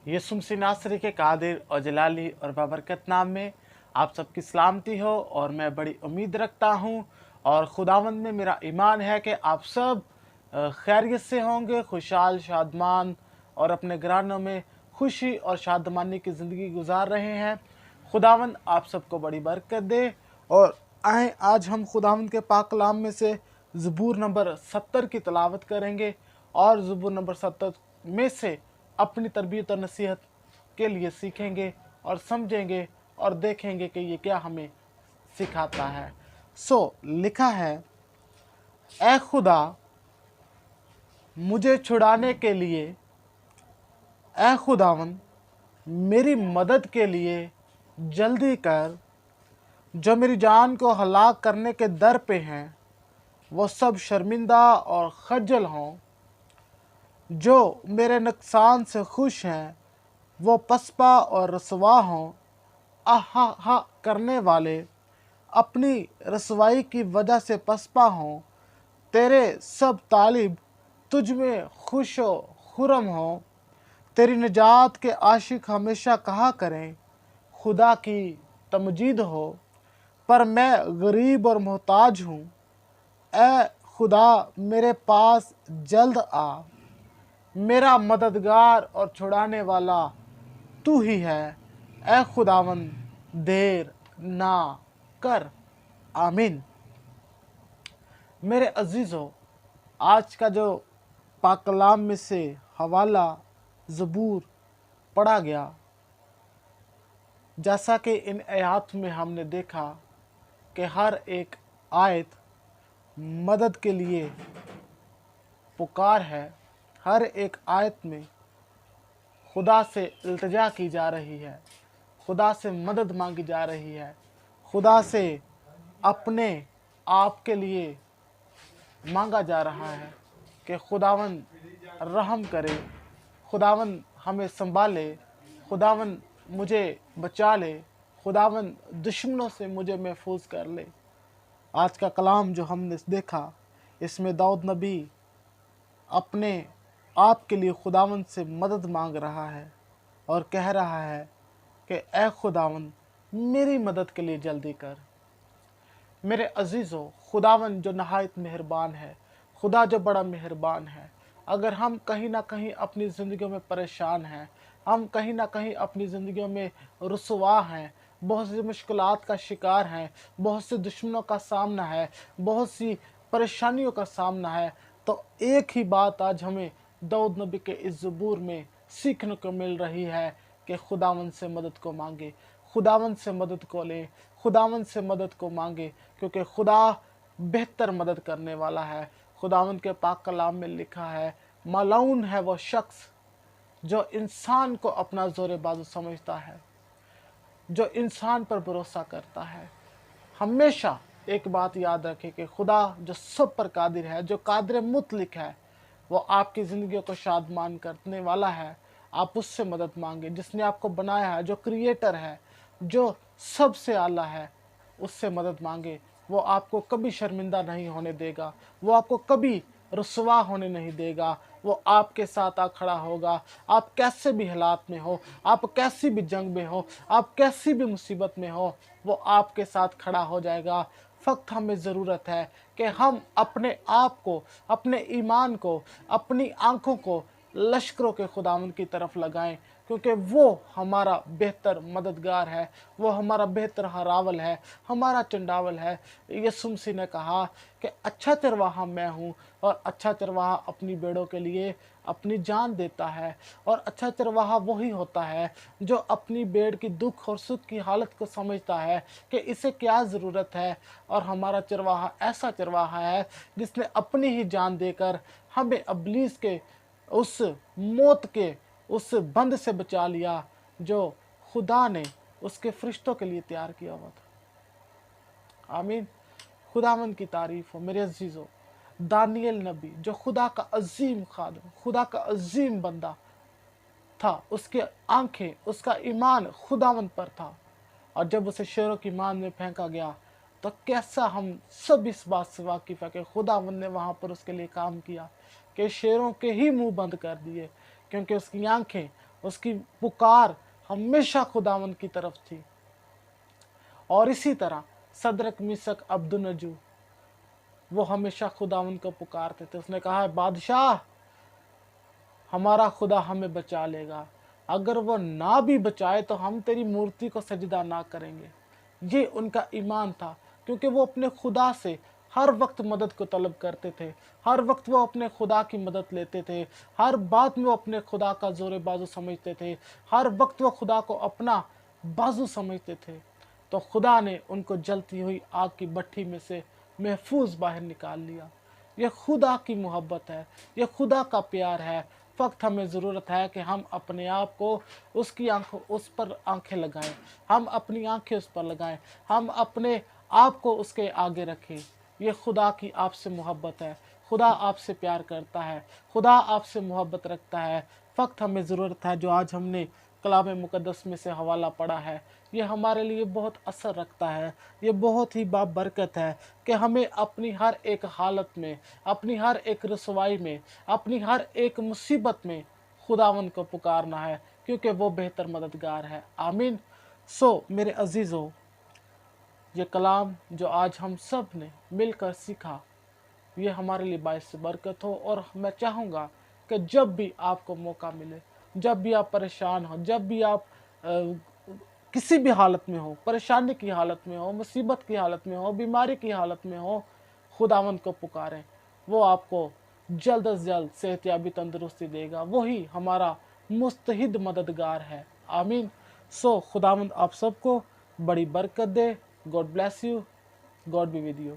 यीशु मसीह नासरी के कादिर और जलाली और बाबरकत नाम में आप सबकी सलामती हो। और मैं बड़ी उम्मीद रखता हूँ और खुदावंद में मेरा ईमान है कि आप सब खैरियत से होंगे, खुशहाल शादमान और अपने घरानों में खुशी और शादमानी की ज़िंदगी गुजार रहे हैं। खुदावंद आप सबको बड़ी बरकत दे। और आए आज हम खुदावंद के पाक कलाम में से ज़बूर नंबर 70 की तलावत करेंगे और ज़बूर नंबर 70 में से अपनी तरबियत और नसीहत के लिए सीखेंगे और समझेंगे और देखेंगे कि ये क्या हमें सिखाता है। लिखा है, ऐ खुदा मुझे छुड़ाने के लिए, ऐ खुदावन मेरी मदद के लिए जल्दी कर। जो मेरी जान को हलाक करने के दर पे हैं वो सब शर्मिंदा और खज्जल हों। जो मेरे नुकसान से खुश हैं वो पसपा और रसवा हों। आहा हा करने वाले अपनी रसवाई की वजह से पसपा हों। तेरे सब तालिब तुझ में खुश व खुरम हों। तेरी निजात के आशिक हमेशा कहा करें, खुदा की तमजीद हो। पर मैं गरीब और मोहताज हूँ, ऐ खुदा मेरे पास जल्द आ। मेरा मददगार और छुड़ाने वाला तू ही है, ऐ खुदावन देर ना कर। आमीन। मेरे अजीज़ों, आज का जो पाक कलाम में से हवाला ज़बूर पढ़ा गया, जैसा कि इन आयत में हमने देखा कि हर एक आयत मदद के लिए पुकार है। हर एक आयत में खुदा से इल्तिजा की जा रही है, खुदा से मदद मांगी जा रही है, खुदा से अपने आप के लिए मांगा जा रहा है कि खुदावन रहम करे, खुदावन हमें संभाले, खुदावन मुझे बचा ले, खुदावन दुश्मनों से मुझे महफूज कर ले। आज का कलाम जो हमने देखा, इसमें दाऊद नबी अपने आप के लिए खुदावन से मदद मांग रहा है और कह रहा है कि ऐ खुदावन मेरी मदद के लिए जल्दी कर। मेरे अजीज़ों, खुदावन जो नहायत मेहरबान है, खुदा जो बड़ा मेहरबान है, अगर हम कहीं ना कहीं अपनी ज़िंदगियों में परेशान हैं, हम कहीं ना कहीं अपनी ज़िंदगियों में रुसवा हैं, बहुत सी मुश्किलात का शिकार हैं, बहुत से दुश्मनों का सामना है, बहुत सी परेशानियों का सामना है, तो एक ही बात आज हमें दाऊद नबी के इस ज़बूर में सीखने को मिल रही है कि खुदावन से मदद को मांगे, खुदावन से मदद को ले, खुदावन से मदद को मांगे, क्योंकि खुदा बेहतर मदद करने वाला है। खुदावन के पाक कलाम में लिखा है, मालून है वो शख्स जो इंसान को अपना ज़ोर बाजू समझता है, जो इंसान पर भरोसा करता है। हमेशा एक बात याद रखें कि खुदा जो सब पर कादिर है, जो कादिर मुतलिक है, वो आपकी ज़िंदगी को शादमान करने वाला है। आप उससे मदद मांगे, जिसने आपको बनाया है, जो क्रिएटर है, जो सबसे आला है, उससे मदद मांगे। वो आपको कभी शर्मिंदा नहीं होने देगा, वो आपको कभी रुसवा होने नहीं देगा। वो आपके साथ आ खड़ा होगा। आप कैसे भी हालात में हो, आप कैसी भी जंग में हो, आप कैसी भी मुसीबत में हो, वो आपके साथ खड़ा हो जाएगा। फ़क्त हमें ज़रूरत है कि हम अपने आप को, अपने ईमान को, अपनी आँखों को लश्करों के खुदावंद की तरफ लगाएं, क्योंकि वो हमारा बेहतर मददगार है, वो हमारा बेहतर हरावल है, हमारा चंडावल है। यीशु मसीह ने कहा कि अच्छा चरवाहा मैं हूँ और अच्छा चरवाहा अपनी भेड़ों के लिए अपनी जान देता है। और अच्छा चरवाहा वही होता है जो अपनी भेड़ की दुख और सुख की हालत को समझता है कि इसे क्या ज़रूरत है। और हमारा चरवाहा ऐसा चरवाहा है जिसने अपनी ही जान देकर हमें इब्लीस के उस मौत के उस बंद से बचा लिया जो खुदा ने उसके फरिश्तों के लिए तैयार किया हुआ था। आमीन। खुदावंद की तारीफ हो। मेरे अजीज़ों, दानियल नबी जो खुदा का अजीम खादम, खुदा का अजीम बंदा था, उसके आंखें, उसका ईमान खुदावंद पर था, और जब उसे शेरों की मान में फेंका गया तो कैसा हम सब इस बात से वाकिफ़ है कि खुदावंद ने वहाँ पर उसके लिए काम किया कि शेरों के ही मुंह बंद कर दिए, क्योंकि उसकी आंखें, उसकी पुकार हमेशा खुदावन की तरफ थी। और इसी तरह सदरक मिसक अब्दुन्नजू वो हमेशा खुदावन को पुकारते थे। उसने कहा, बादशाह हमारा खुदा हमें बचा लेगा, अगर वो ना भी बचाए तो हम तेरी मूर्ति को सजदा ना करेंगे। ये उनका ईमान था, क्योंकि वो अपने खुदा से हर वक्त मदद को तलब करते थे। हर वक्त वो अपने खुदा की मदद लेते थे। हर बात में वो अपने खुदा का जोरे बाजू समझते थे। हर वक्त वो खुदा को अपना बाजू समझते थे। तो खुदा ने उनको जलती हुई आग की भट्ठी में से महफूज बाहर निकाल लिया। ये खुदा की मोहब्बत है, ये खुदा का प्यार है। वक्त हमें ज़रूरत है कि हम अपने आप को उसकी आंखों उस पर आंखें लगाएं, हम अपनी आंखें उस पर लगाएं, हम अपने आप को उसके आगे रखें। ये खुदा की आपसे मोहब्बत है, खुदा आपसे प्यार करता है, खुदा आपसे मोहब्बत रखता है। वक्त हमें ज़रूरत है, जो आज हमने कलाम मुक़द्दस में से हवाला पढ़ा है, ये हमारे लिए बहुत असर रखता है। ये बहुत ही बाबरकत है कि हमें अपनी हर एक हालत में, अपनी हर एक रसवाई में, अपनी हर एक मुसीबत में खुदावन को पुकारना है, क्योंकि वो बेहतर मददगार है। आमीन। मेरे अजीज़ों, ये कलाम जो आज हम सब ने मिलकर सीखा, ये हमारे लिए बाइस बरकत हो। और मैं चाहूँगा कि जब भी आपको मौका मिले, जब भी आप परेशान हो, जब भी आप किसी भी हालत में हो, परेशानी की हालत में हो, मुसीबत की हालत में हो, बीमारी की हालत में हो, खुदावंद को पुकारें। वो आपको जल्द से जल्द सेहतयाबी तंदुरुस्ती देगा। वही हमारा मुस्तहिद मददगार है। आमीन। खुदावंद आप सबको बड़ी बरकत दे। God bless you. God be with you.